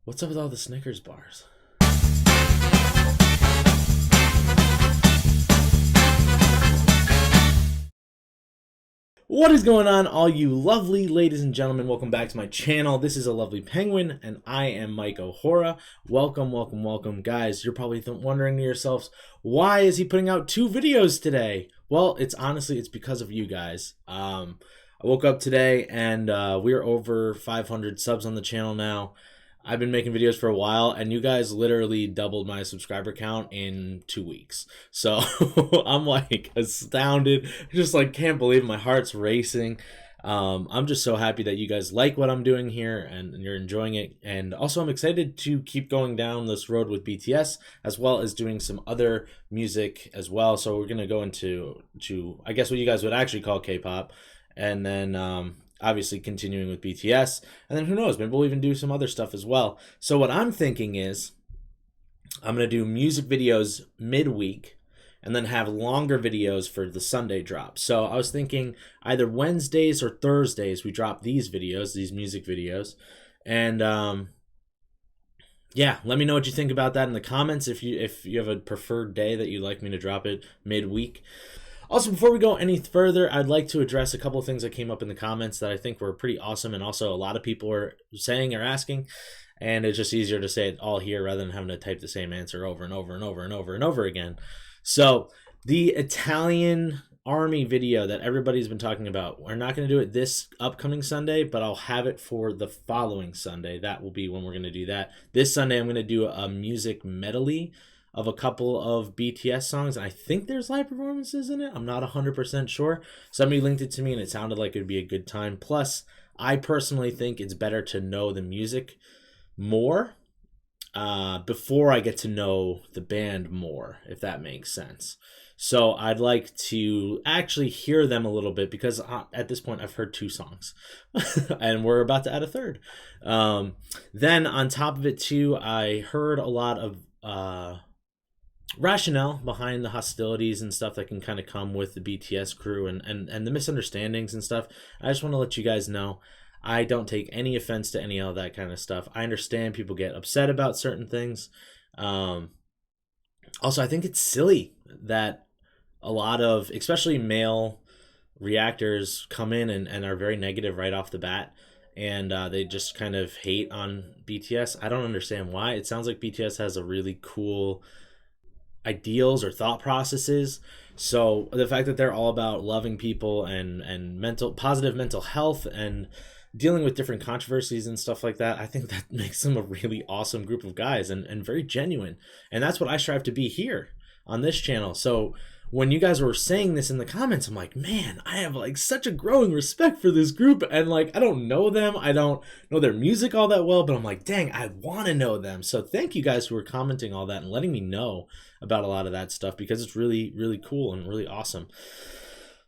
What's up with all the Snickers bars? What is going on, all you lovely ladies and gentlemen? Welcome back to my channel. This is A Lovely Penguin, and I am Mike O'Hora. Welcome, welcome, welcome. Guys, you're probably wondering to yourselves, why is he putting out 2 videos today? Well, it's because of you guys. I woke up today, and we're over 500 subs on the channel now. I've been making videos for a while, and you guys literally doubled my subscriber count in 2 weeks. So I'm like astounded. Just like can't believe my heart's racing. I'm just so happy that you guys like what I'm doing here and you're enjoying it. And also I'm excited to keep going down this road with BTS as well as doing some other music as well. So we're going to go into I guess what you guys would actually call K-pop. And then obviously continuing with BTS, and then who knows, maybe we'll even do some other stuff as well. So what I'm thinking is I'm going to do music videos midweek and then have longer videos for the Sunday drop. So I was thinking either Wednesdays or Thursdays we drop these videos, these music videos. And yeah, let me know what you think about that in the comments if you have a preferred day that you'd like me to drop it midweek. Also, before we go any further, I'd like to address a couple of things that came up in the comments that I think were pretty awesome, and also a lot of people are saying or asking, and it's just easier to say it all here rather than having to type the same answer over and over and over and over and over again. So, the Italian Army video that everybody's been talking about, we're not going to do it this upcoming Sunday, but I'll have it for the following Sunday. That will be when we're going to do that. This Sunday, I'm going to do a music medley of a couple of BTS songs. I think there's live performances in it. I'm not 100% sure. Somebody linked it to me and it sounded like it would be a good time. Plus, I personally think it's better to know the music more before I get to know the band more, if that makes sense. So I'd like to actually hear them a little bit because at this point I've heard 2 songs and we're about to add a third. Then on top of it too, I heard a lot of rationale behind the hostilities and stuff that can kind of come with the BTS crew and the misunderstandings and stuff. I just want to let you guys know I don't take any offense to any of that kind of stuff. I understand people get upset about certain things. Also, I think it's silly that a lot of, especially male reactors, come in and are very negative right off the bat. And they just kind of hate on BTS. I don't understand why. It sounds like BTS has a really cool ideals or thought processes. So the fact that they're all about loving people and positive mental health and dealing with different controversies and stuff like that, I think that makes them a really awesome group of guys and very genuine. And that's what I strive to be here on this channel. So when you guys were saying this in the comments, I'm like, man, I have like such a growing respect for this group. And like, I don't know them. I don't know their music all that well, but I'm like, dang, I want to know them. So thank you guys who were commenting all that and letting me know about a lot of that stuff because it's really, really cool and really awesome.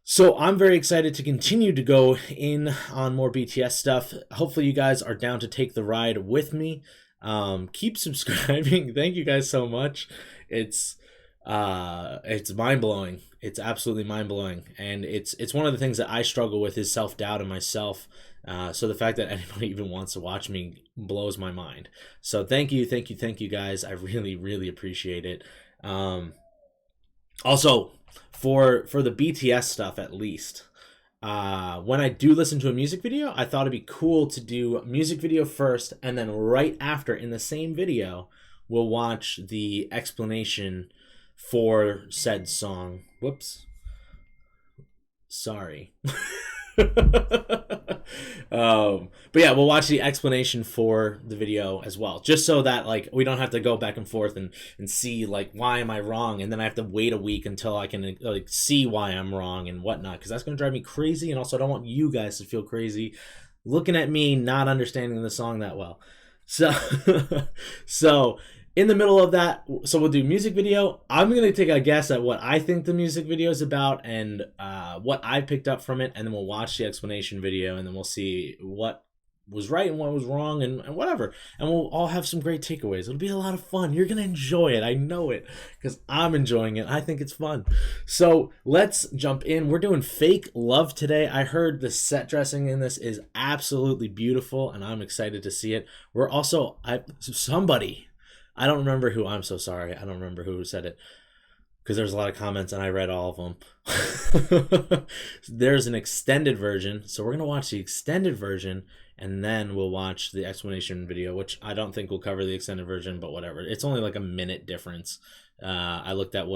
So I'm very excited to continue to go in on more BTS stuff. Hopefully you guys are down to take the ride with me. Keep subscribing. Thank you guys so much. It's mind-blowing. It's absolutely mind-blowing, and it's one of the things that I struggle with is self-doubt in myself. So the fact that anybody even wants to watch me blows my mind. So thank you guys. I really, really appreciate it. Also for the BTS stuff, at least when I do listen to a music video, I thought it'd be cool to do a music video first, and then right after in the same video we'll watch the explanation for said song. Whoops. Sorry. But yeah, we'll watch the explanation for the video as well, just so that like we don't have to go back and forth and see like why am I wrong, and then I have to wait a week until I can like see why I'm wrong and whatnot, because that's going to drive me crazy. And also I don't want you guys to feel crazy looking at me not understanding the song that well. So in the middle of that, so we'll do music video. I'm going to take a guess at what I think the music video is about and what I picked up from it, and then we'll watch the explanation video, and then we'll see what was right and what was wrong, and whatever. And we'll all have some great takeaways. It'll be a lot of fun. You're going to enjoy it. I know it because I'm enjoying it. I think it's fun. So let's jump in. We're doing fake love today. I heard the set dressing in this is absolutely beautiful, and I'm excited to see it. We're also, I don't remember who. I'm so sorry. I don't remember who said it, because there's a lot of comments and I read all of them. There's an extended version, so we're going to watch the extended version, and then we'll watch the explanation video, which I don't think will cover the extended version, but whatever. It's only like a minute difference. I looked at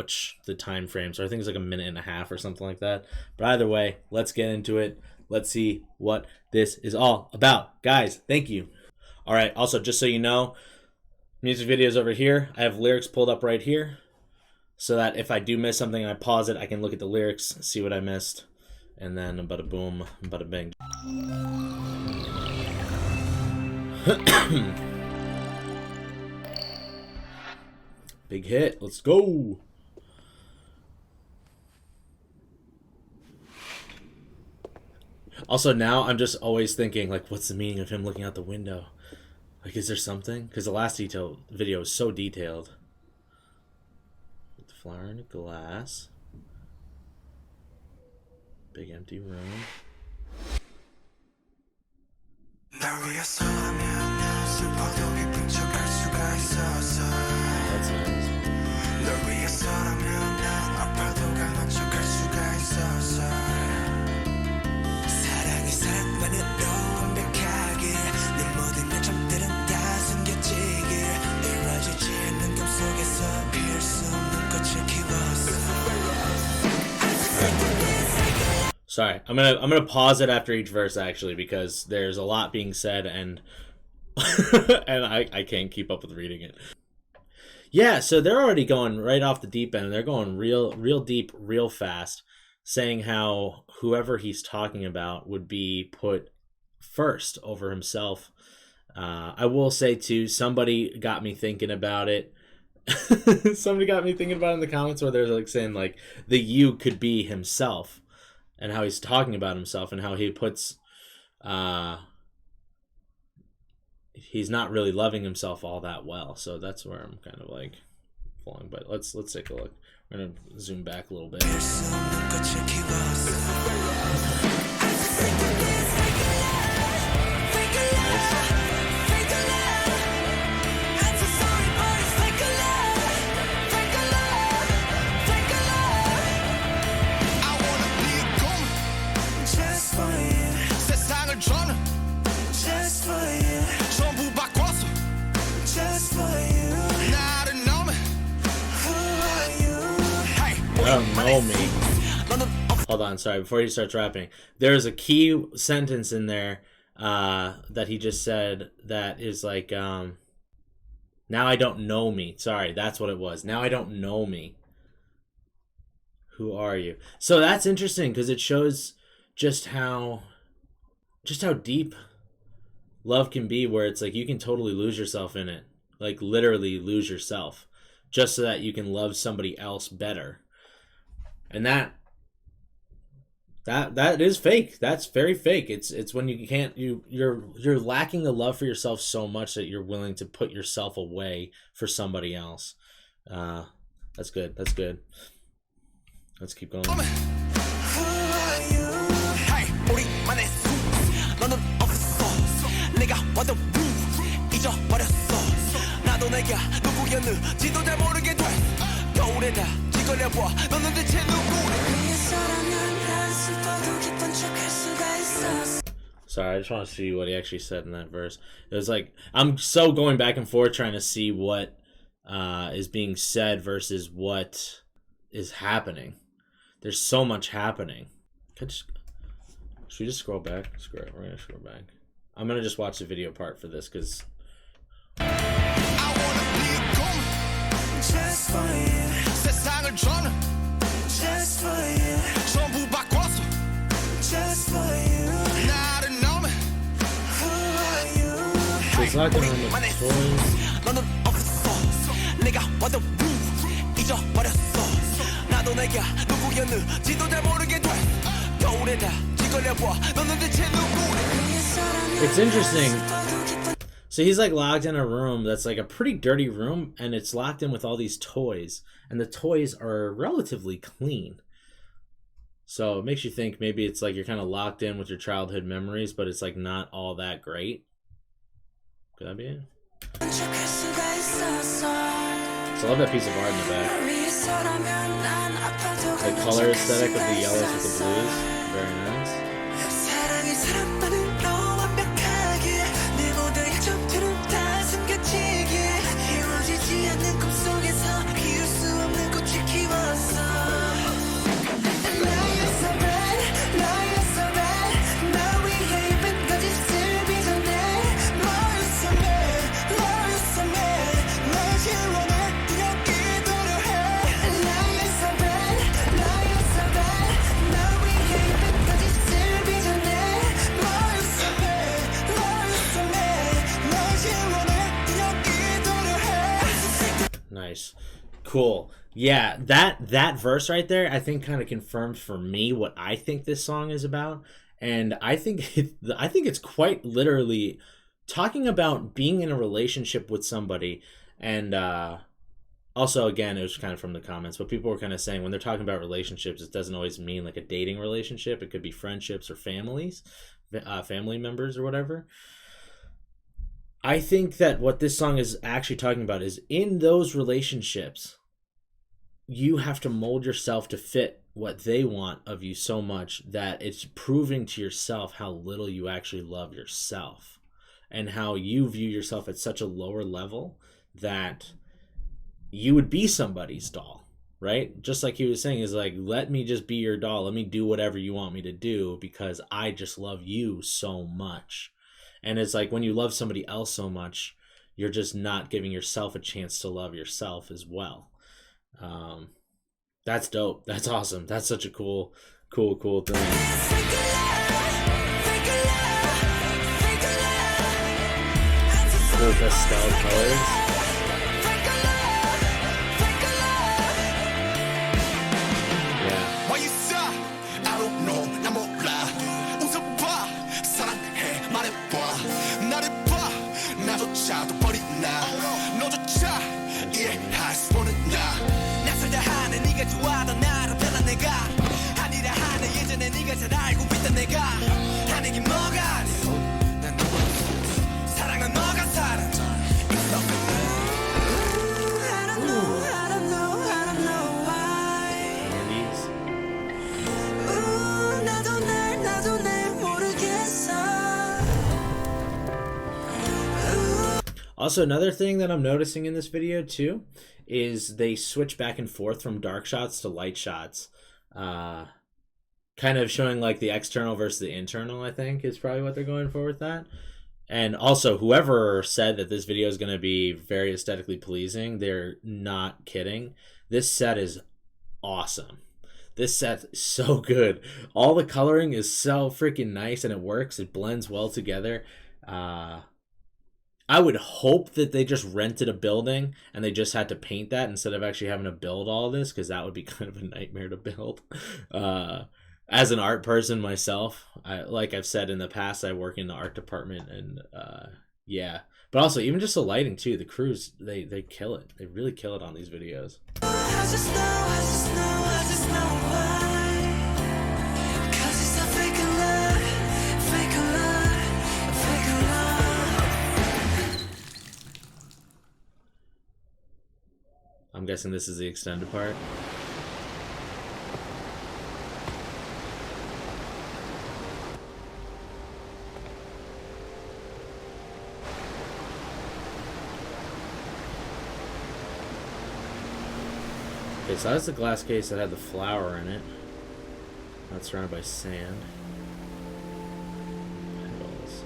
the time frame, so I think it's like a minute and a half or something like that. But either way, let's get into it. Let's see what this is all about. Guys, thank you. All right, also, just so you know, music videos over here. I have lyrics pulled up right here, so that if I do miss something and I pause it, I can look at the lyrics, see what I missed, and then bada boom, bada bing. Big hit, let's go. Also, now I'm just always thinking, like, what's the meaning of him looking out the window? Like, is there something? Because the last video is so detailed. Flower in a glass. Big empty room. That's Sorry, I'm gonna pause it after each verse, actually, because there's a lot being said, and and I can't keep up with reading it. Yeah, so they're already going right off the deep end. They're going real deep, real fast, saying how whoever he's talking about would be put first over himself. I will say too, somebody got me thinking about it. Somebody got me thinking about it in the comments, where they're like saying like the you could be himself, and how he's talking about himself, and how he puts he's not really loving himself all that well. So that's where I'm kind of like falling. But let's take a look. We're gonna zoom back a little bit. Don't know me. Hold on, sorry, before he starts rapping, there's a key sentence in there that he just said that is like, now I don't know me. Sorry, that's what it was. Now I don't know me. Who are you? So that's interesting, because it shows just how deep love can be, where it's like you can totally lose yourself in it, like literally lose yourself, just so that you can love somebody else better. And that is fake. That's very fake. It's when you can't, you're lacking the love for yourself so much that you're willing to put yourself away for somebody else. That's good. That's good. Let's keep going. Sorry, I just want to see what he actually said in that verse. It was like, I'm so going back and forth trying to see what is being said versus what is happening. There's so much happening. Should we just scroll back? Screw it, we're going to scroll back. I'm going to just watch the video part for this, because it's not going to have much It's interesting. So he's like locked in a room that's like a pretty dirty room, and it's locked in with all these toys, and the toys are relatively clean. So it makes you think maybe it's like you're kind of locked in with your childhood memories, but it's like not all that great. Could that be it? So I love that piece of art in the back. The color aesthetic of the yellows with the blues. Very nice. Nice. Cool. Yeah, that verse right there I think kind of confirms for me what I think this song is about. And I think it's quite literally talking about being in a relationship with somebody. And also, again, it was kind of from the comments, but people were kind of saying when they're talking about relationships, it doesn't always mean like a dating relationship. It could be friendships or families, family members or whatever. I think that what this song is actually talking about is in those relationships, you have to mold yourself to fit what they want of you so much that it's proving to yourself how little you actually love yourself and how you view yourself at such a lower level that you would be somebody's doll, right? Just like he was saying, is like, let me just be your doll. Let me do whatever you want me to do because I just love you so much. And it's like when you love somebody else so much, you're just not giving yourself a chance to love yourself as well. That's dope. That's awesome. That's such a cool thing. Cool pastel colors. Also, another thing that I'm noticing in this video too is they switch back and forth from dark shots to light shots, kind of showing like the external versus the internal. I think is probably what they're going for with that. And also, whoever said that this video is going to be very aesthetically pleasing, they're not kidding. This set is awesome. This set is so good. All the coloring is so freaking nice and it works. It blends well together. I would hope that they just rented a building and they just had to paint that instead of actually having to build all this, because that would be kind of a nightmare to build. As an art person myself, like I've said in the past, I work in the art department, and yeah. But also, even just the lighting too, the crews, they kill it. They really kill it on these videos. I just know why. I'm guessing this is the extended part. Okay, so that's the glass case that had the flower in it. That's surrounded by sand. Petals.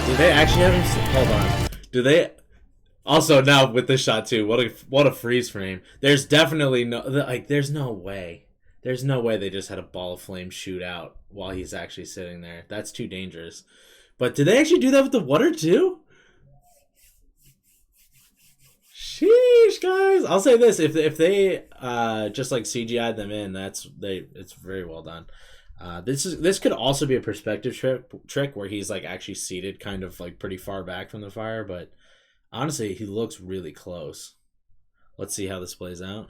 Do they actually have him? Hold on. Do they also now with this shot too? What a freeze frame. There's definitely no like. There's no way. There's no way they just had a ball of flame shoot out while he's actually sitting there. That's too dangerous. But did they actually do that with the water too? Sheesh, guys! I'll say this: if they just like CGI'd them in, it's very well done. This could also be a perspective trick where he's like actually seated, kind of like pretty far back from the fire. But honestly, he looks really close. Let's see how this plays out.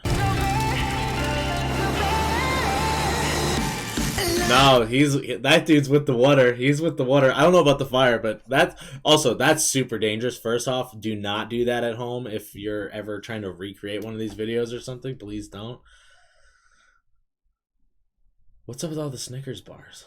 No, that dude's with the water. He's with the water. I don't know about the fire, but that's super dangerous. First off, do not do that at home if you're ever trying to recreate one of these videos or something. Please don't. What's up with all the Snickers bars?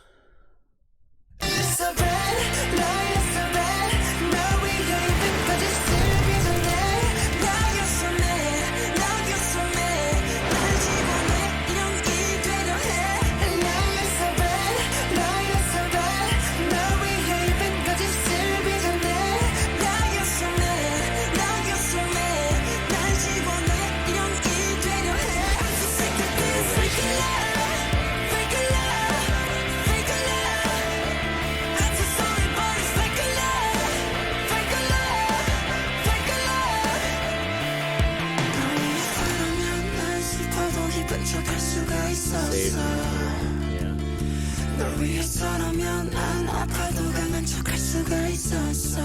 널 위해서라면 난 아파도 강한 척할 수가 있었어.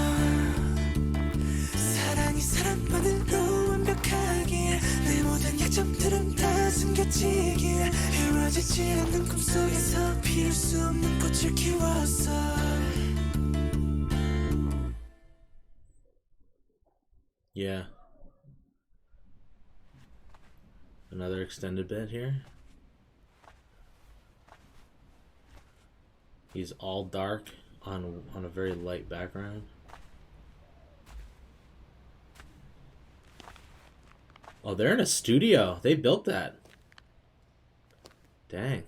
사랑이 사람만으로 완벽하기에 내 모든 약점들은 다 숨겨지기에 이루어지지 않는 꿈속에서 피울 수 없는 꽃을 키웠어. Yeah. Another extended bit here. He's all dark on a very light background. Oh, they're in a studio. They built that. Dang.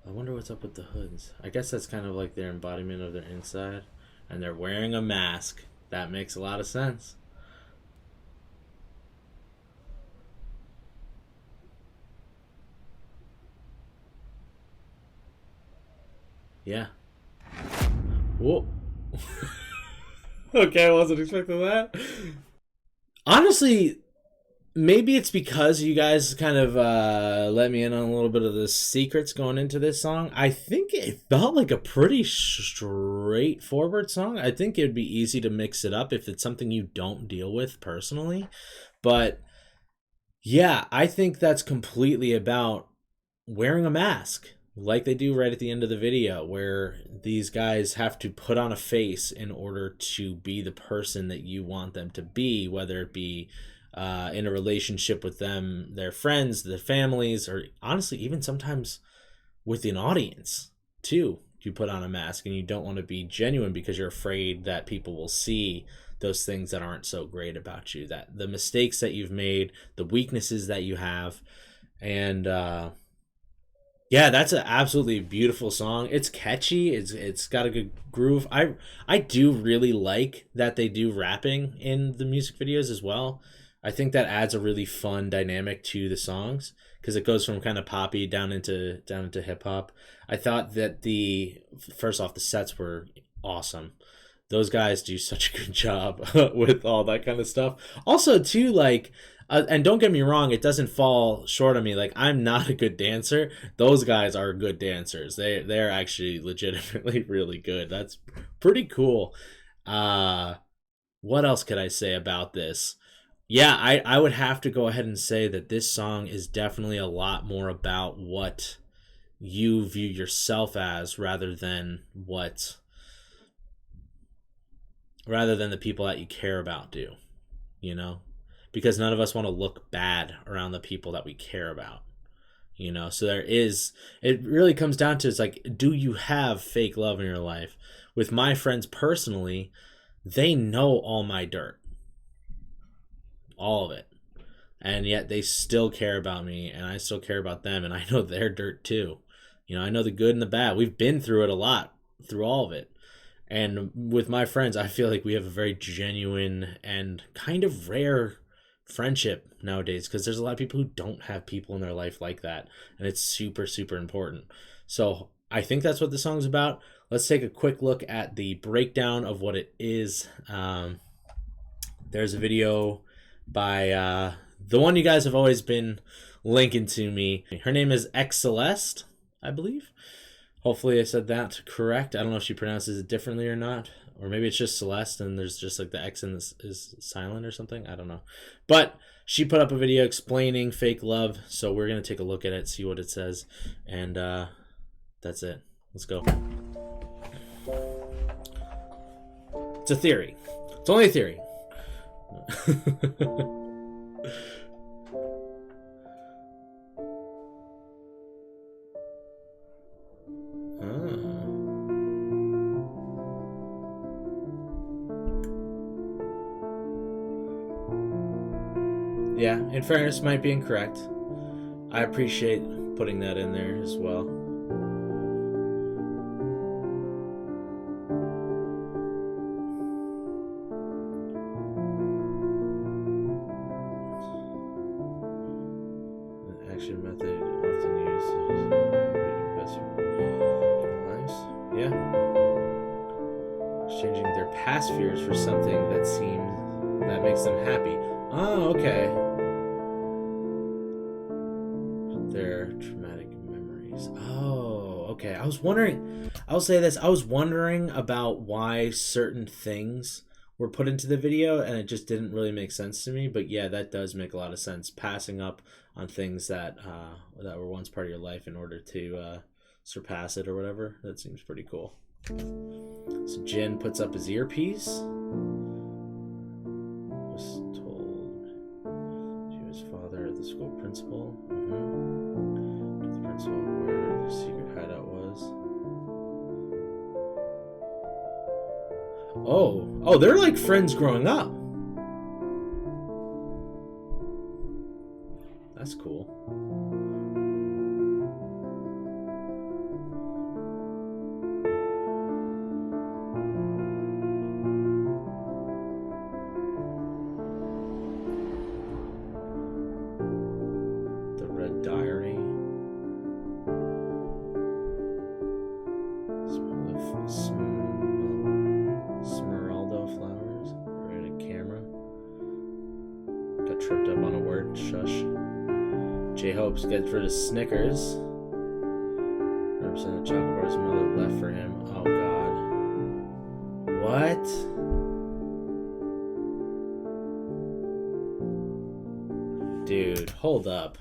I wonder what's up with the hoods. I guess that's kind of like their embodiment of their inside. And they're wearing a mask. That makes a lot of sense. Yeah. Whoa. Okay, I wasn't expecting that. Honestly, maybe it's because you guys kind of let me in on a little bit of the secrets going into this song. I think it felt like a pretty straightforward song. I think it would be easy to mix it up if it's something you don't deal with personally. But yeah, I think that's completely about wearing a mask. Like they do right at the end of the video, where these guys have to put on a face in order to be the person that you want them to be, whether it be in a relationship with them, their friends, their families, or honestly, even sometimes with an audience, too. You put on a mask and you don't want to be genuine because you're afraid that people will see those things that aren't so great about you, that the mistakes that you've made, the weaknesses that you have. And yeah, that's an absolutely beautiful song. It's catchy. It's got a good groove. I do really like that they do rapping in the music videos as well. I think that adds a really fun dynamic to the songs because it goes from kind of poppy down into hip hop. I thought that first off, the sets were awesome. Those guys do such a good job with all that kind of stuff. Also, too, like, and don't get me wrong, it doesn't fall short on me. Like, I'm not a good dancer. Those guys are good dancers. They're actually legitimately really good. That's pretty cool. What else could I say about this? Yeah, I would have to go ahead and say that this song is definitely a lot more about what you view yourself as rather than the people that you care about do, you know? Because none of us want to look bad around the people that we care about, you know? So it really comes down to, it's like, do you have fake love in your life? With my friends personally, they know all my dirt. All of it. And yet they still care about me, and I still care about them, and I know their dirt too. You know, I know the good and the bad. We've been through it a lot, through all of it. And with my friends, I feel like we have a very genuine and kind of rare friendship nowadays, because there's a lot of people who don't have people in their life like that. And it's super, super important. So I think that's what the song's about. Let's take a quick look at the breakdown of what it is. There's a video by the one you guys have always been linking to me. Her name is XCeleste, I believe. Hopefully I said that correct. I don't know if she pronounces it differently or not. Or maybe it's just Celeste and there's just like the X in this is silent or something. I don't know. But she put up a video explaining fake love. So we're going to take a look at it, see what it says. And that's it. Let's go. It's a theory. It's only a theory. Yeah, in fairness, might be incorrect. I appreciate putting that in there as well. The action method often used is lives. Yeah. Exchanging their past fears for something that makes them happy. Oh, okay. Their traumatic memories. Oh, okay. I was wondering, I'll say this, I was wondering about why certain things were put into the video, and it just didn't really make sense to me. But yeah, that does make a lot of sense. Passing up on things that were once part of your life in order to surpass it or whatever. That seems pretty cool. So Jin puts up his earpiece. Was told she was father of the school principal. To the principal where the secret hideout was. Oh, they're like friends growing up. That's cool. The red diary. Smeraldo flowers. Right, a camera. Got tripped up on a word. Shush. J-Hope's gets rid of Snickers. Represent a chocolate bar his mother left for him. Oh god. What? Dude, hold up.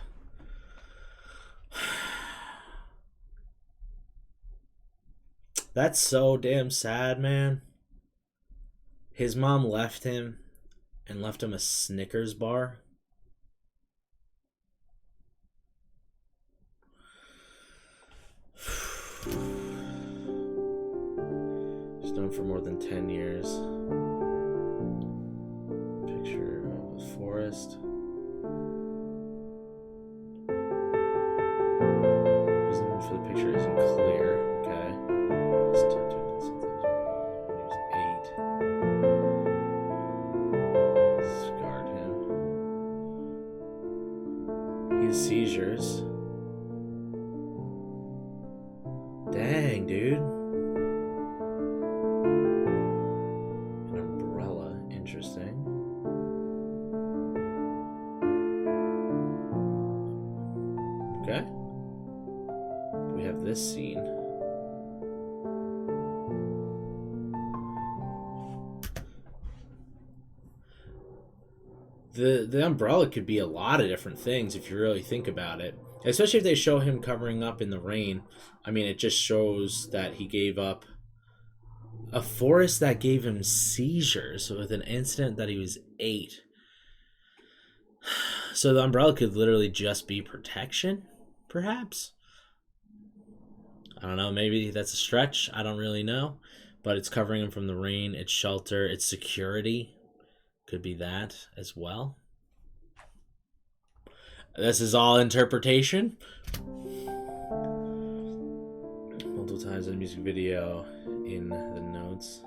That's so damn sad, man. His mom left him and left him a Snickers bar. He's known for more than 10 years. Picture of a forest. Reason for the picture isn't clear. Okay. Let's do when he was 8. Scarred him. He has seizures. Dang, dude. An umbrella. Interesting. Okay. We have this scene. The umbrella could be a lot of different things if you really think about it. Especially if they show him covering up in the rain. I mean, it just shows that he gave up a forest that gave him seizures with an incident that he was 8. So the umbrella could literally just be protection, perhaps? I don't know, maybe that's a stretch. I don't really know. But it's covering him from the rain. It's shelter. It's security. Could be that as well. This is all interpretation. multiple times in the music video in the notes.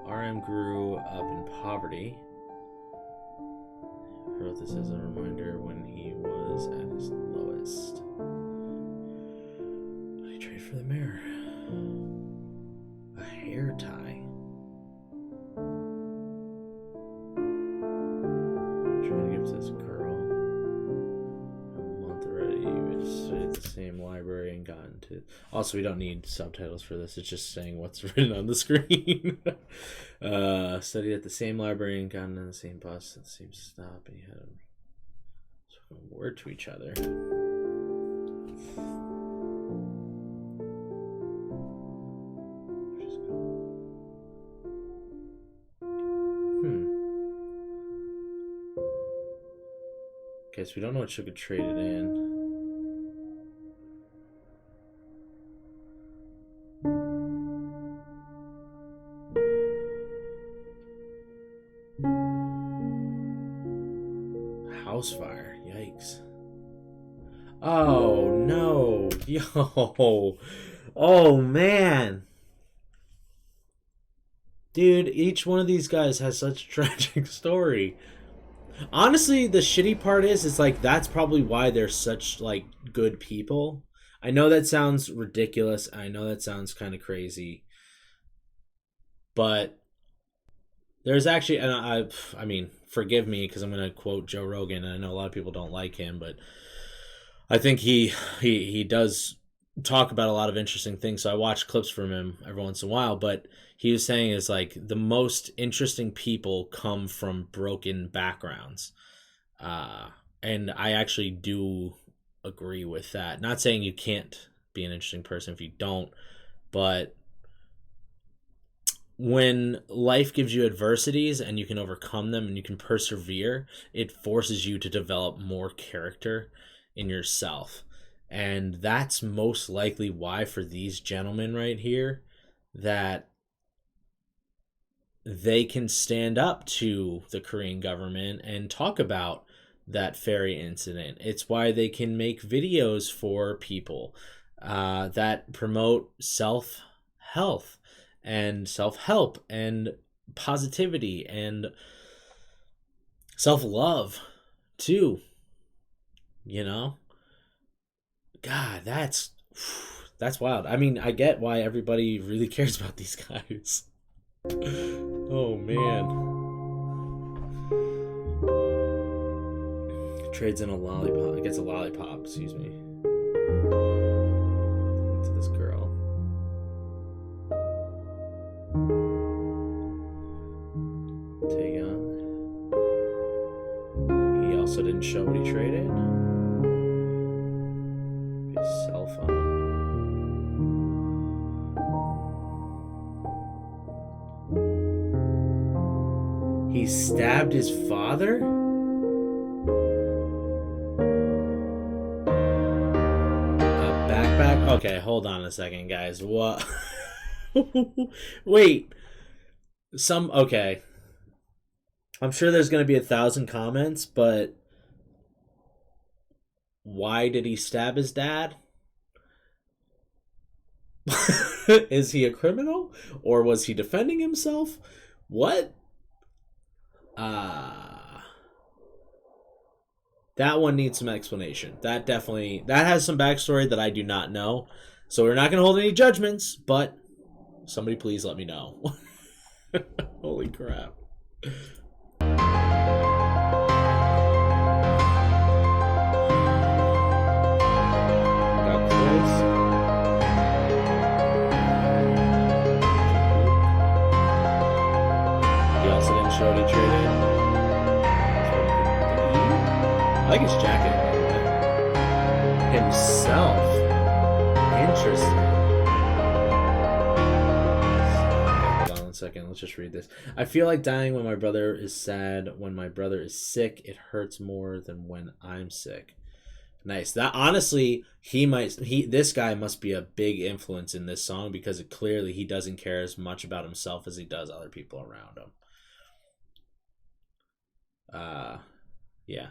RM grew up in poverty. I wrote this as a reminder when he was at his lowest. What did he trade for the mirror? A hair tie. Trying to give to this girl. A month already. We just studied at the same library and gotten to. Also, we don't need subtitles for this. It's just saying what's written on the screen. Studied at the same library and gotten on the same bus at the same stop. And he had a word to each other. Okay, so we don't know what Sugar traded in. House fire. Yikes. Oh, no. Yo. Oh, man. Dude, each one of these guys has such a tragic story. Honestly, the shitty part is, it's like, that's probably why they're such, like, good people. I know that sounds ridiculous. I know that sounds kind of crazy. But there's actually, and I mean, forgive me because I'm going to quote Joe Rogan, and I know a lot of people don't like him, but I think he does talk about a lot of interesting things. So I watch clips from him every once in a while, but he was saying is like the most interesting people come from broken backgrounds. And I actually do agree with that. Not saying you can't be an interesting person if you don't, but when life gives you adversities and you can overcome them and you can persevere, it forces you to develop more character in yourself. And that's most likely why for these gentlemen right here that they can stand up to the Korean government and talk about that ferry incident. It's why they can make videos for people that promote self-health and self-help and positivity and self-love too. You know? God, that's wild. I mean, I get why everybody really cares about these guys. Oh, man. Trades in a lollipop. Gets a lollipop, excuse me. To this girl. Taeyeon. He also didn't show what he traded. His cell phone. He stabbed his father? A backpack? Okay, hold on a second, guys. What? Wait. Okay. I'm sure there's going to be 1,000 comments, but why did he stab his dad? Is he a criminal? Or was he defending himself? What? That one needs some explanation. That has some backstory that I do not know. So we're not going to hold any judgments, but somebody please let me know. Holy crap. Got close. He also didn't show what he traded. I like his jacket, by the way. Himself. Interesting. Hold on 1 second. Let's just read this. I feel like dying when my brother is sad. When my brother is sick, it hurts more than when I'm sick. Nice. That honestly, this guy must be a big influence in this song because clearly he doesn't care as much about himself as he does other people around him. Yeah.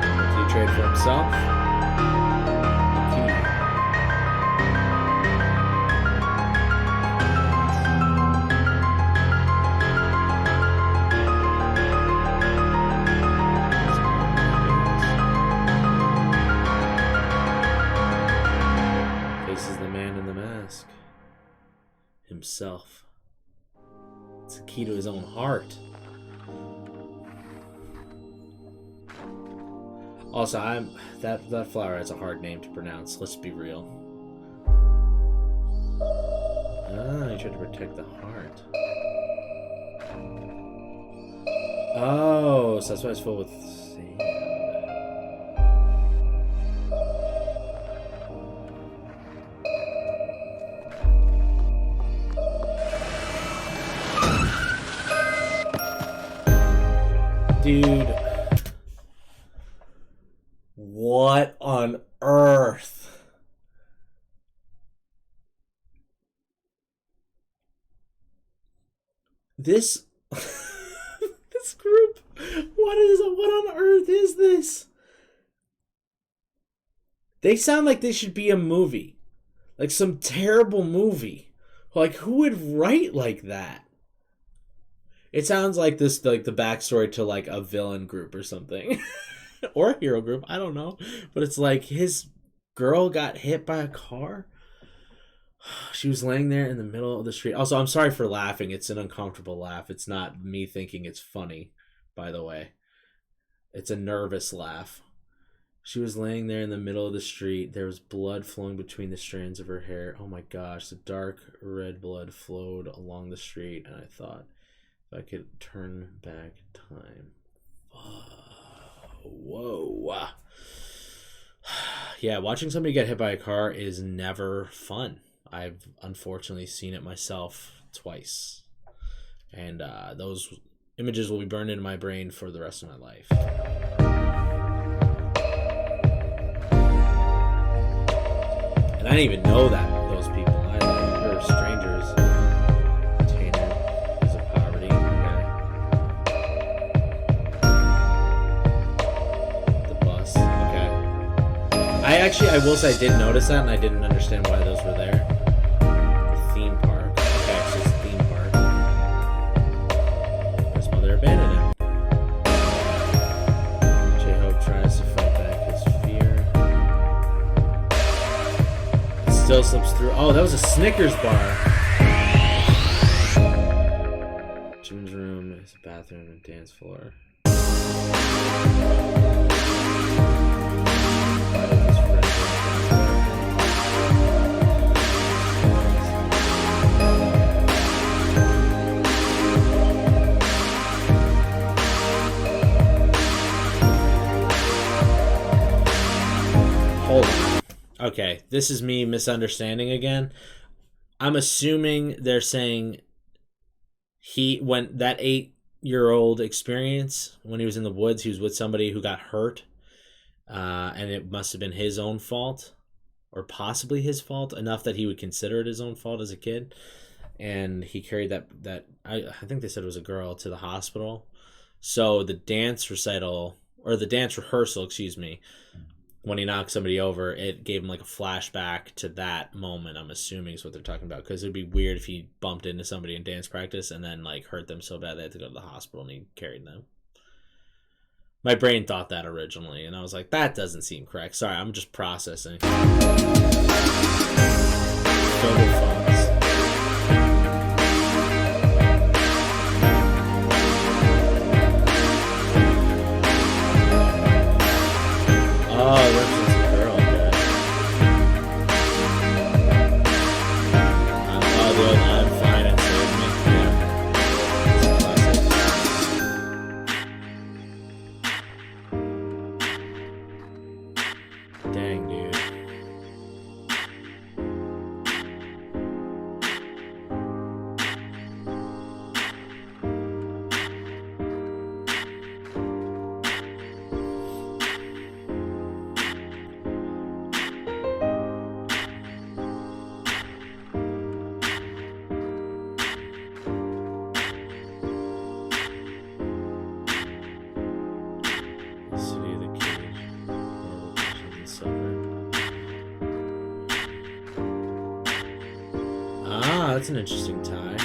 Did he trade for himself? Faces the man in the mask. Himself. It's the key to his own heart. Also, that flower has a hard name to pronounce. Let's be real. Ah, he tried to protect the heart. Oh, so that's why it's filled with sand. Dude. What on earth? This this group, what on earth is this? They sound like they should be a movie. Like some terrible movie. Like, who would write like that? It sounds like this, like the backstory to like a villain group or something. Or a hero group, I don't know. But it's like his girl got hit by a car. She was laying there in the middle of the street. Also, I'm sorry for laughing. It's an uncomfortable laugh. It's not me thinking it's funny, by the way. It's a nervous laugh. She was laying there in the middle of the street. There was blood flowing between the strands of her hair. Oh my gosh, the dark red blood flowed along the street, and I thought, if I could turn back time. Whoa. Yeah, watching somebody get hit by a car is never fun. I've unfortunately seen it myself twice. And those images will be burned into my brain for the rest of my life. And I didn't even know that those people. I thought they were strangers. Container is of poverty. Okay. The bus. Okay. I will say I did notice that, and I didn't understand why those were there. The theme park. Okay, so it's a theme park. His mother abandoned him. J-Hope tries to fight back his fear. It still slips through. Oh, that was a Snickers bar. Jim's room is a bathroom and dance floor. Hold on. Okay, this is me misunderstanding again. I'm assuming they're saying when that 8-year-old experience, when he was in the woods, he was with somebody who got hurt, and it must have been his own fault, or possibly his fault, enough that he would consider it his own fault as a kid. And he carried that I think they said it was a girl, to the hospital. So the dance recital, or the dance rehearsal, excuse me, when he knocked somebody over, it gave him like a flashback to that moment, I'm assuming is what they're talking about. Because it would be weird if he bumped into somebody in dance practice and then like hurt them so bad they had to go to the hospital and he carried them. My brain thought that originally, and I was like, that doesn't seem correct. Sorry, I'm just processing. Oh, that's just a girl, okay. Oh, the old I'm fine and save me. Yeah. Dang, dude. that's an interesting tie.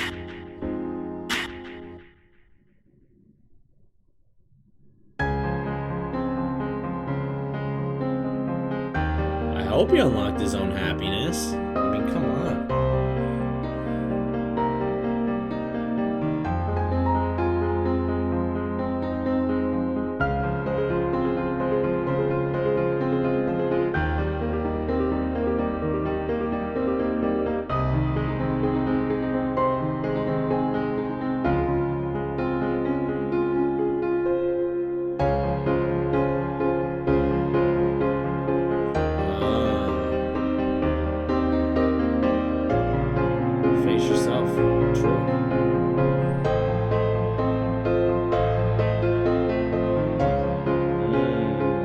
I hope he unlocked his own happiness. I mean, come on. Face yourself. True.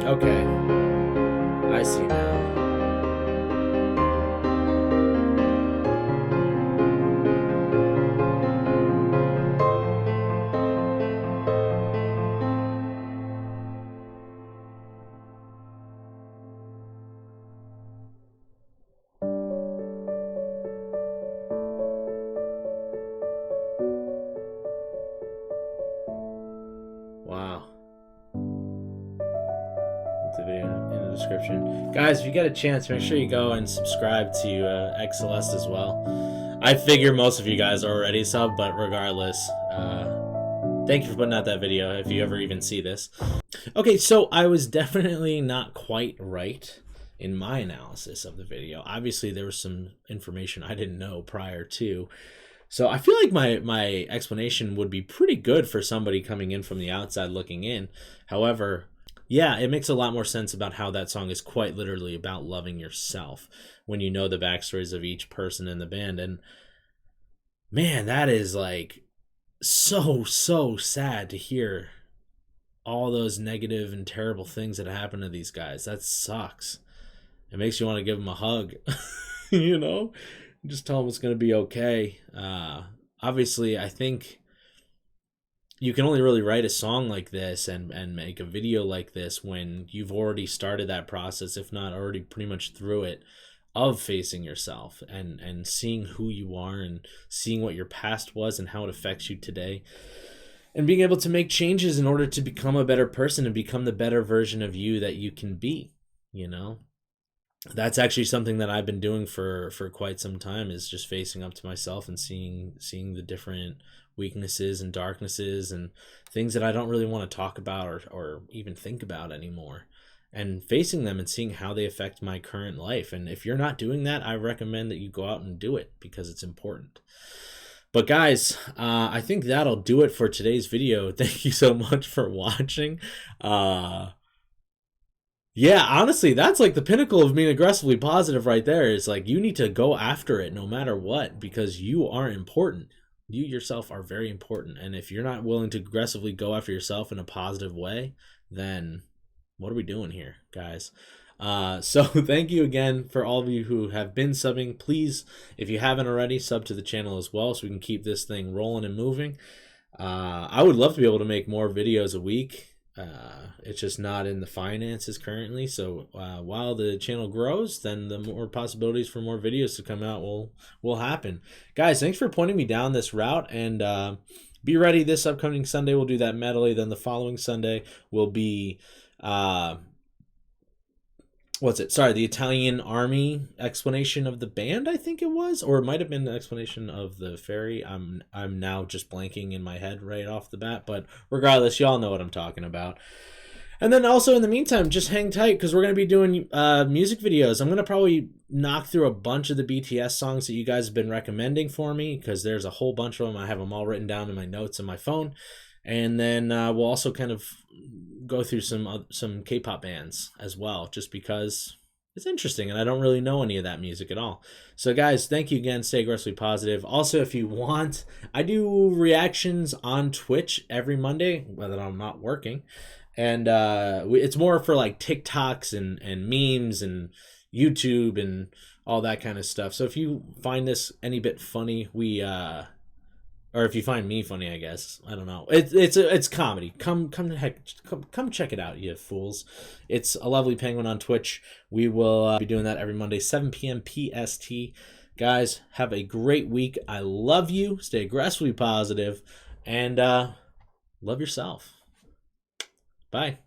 Okay. I see now. Wow. The video in the description. Guys, if you get a chance, make sure you go and subscribe to XCeleste as well. I figure most of you guys are already sub, but regardless, thank you for putting out that video if you ever even see this. Okay, so I was definitely not quite right in my analysis of the video. Obviously, there was some information I didn't know prior to. So I feel like my explanation would be pretty good for somebody coming in from the outside looking in. However, yeah, it makes a lot more sense about how that song is quite literally about loving yourself when you know the backstories of each person in the band. And man, that is like so sad to hear all those negative and terrible things that happen to these guys. That sucks. It makes you want to give them a hug, you know? Just tell them it's going to be okay. Obviously, I think you can only really write a song like this and make a video like this when you've already started that process, if not already pretty much through it, of facing yourself and seeing who you are and seeing what your past was and how it affects you today. And being able to make changes in order to become a better person and become the better version of you that you can be, you know? That's actually something that I've been doing for quite some time, is just facing up to myself and seeing the different weaknesses and darknesses and things that I don't really want to talk about or even think about anymore, and facing them and seeing how they affect my current life. And if you're not doing that, I recommend that you go out and do it, because it's important. But guys, I think that'll do it for today's video. Thank you so much for watching. Yeah, honestly, that's like the pinnacle of being aggressively positive right there. It's like you need to go after it no matter what, because you are important. You yourself are very important. And if you're not willing to aggressively go after yourself in a positive way, then what are we doing here, guys? So thank you again for all of you who have been subbing. Please, if you haven't already, sub to the channel as well so we can keep this thing rolling and moving. I would love to be able to make more videos a week. It's just not in the finances currently. So while the channel grows, then the more possibilities for more videos to come out will happen. Guys, thanks for pointing me down this route, and be ready. This upcoming Sunday we'll do that medley. Then the following Sunday will be the Italian Army explanation of the band, I think it was, or it might have been the explanation of the ferry. I'm now just blanking in my head right off the bat, but regardless, y'all know what I'm talking about. And then also in the meantime, just hang tight, because we're going to be doing music videos. I'm going to probably knock through a bunch of the BTS songs that you guys have been recommending for me, because there's a whole bunch of them. I have them all written down in my notes on my phone. And then we'll also kind of go through some K-pop bands as well, just because it's interesting and I don't really know any of that music at all. So guys, thank you again. Stay aggressively positive. Also, if you want, I do reactions on Twitch every Monday when I'm not working. And it's more for like TikToks and memes and YouTube and all that kind of stuff. So if you find this any bit funny, or if you find me funny, I guess, I don't know. It's comedy. Come check it out, you fools. It's a lovely penguin on Twitch. We will be doing that every Monday, 7 p.m. PST. Guys, have a great week. I love you. Stay aggressively positive, and love yourself. Bye.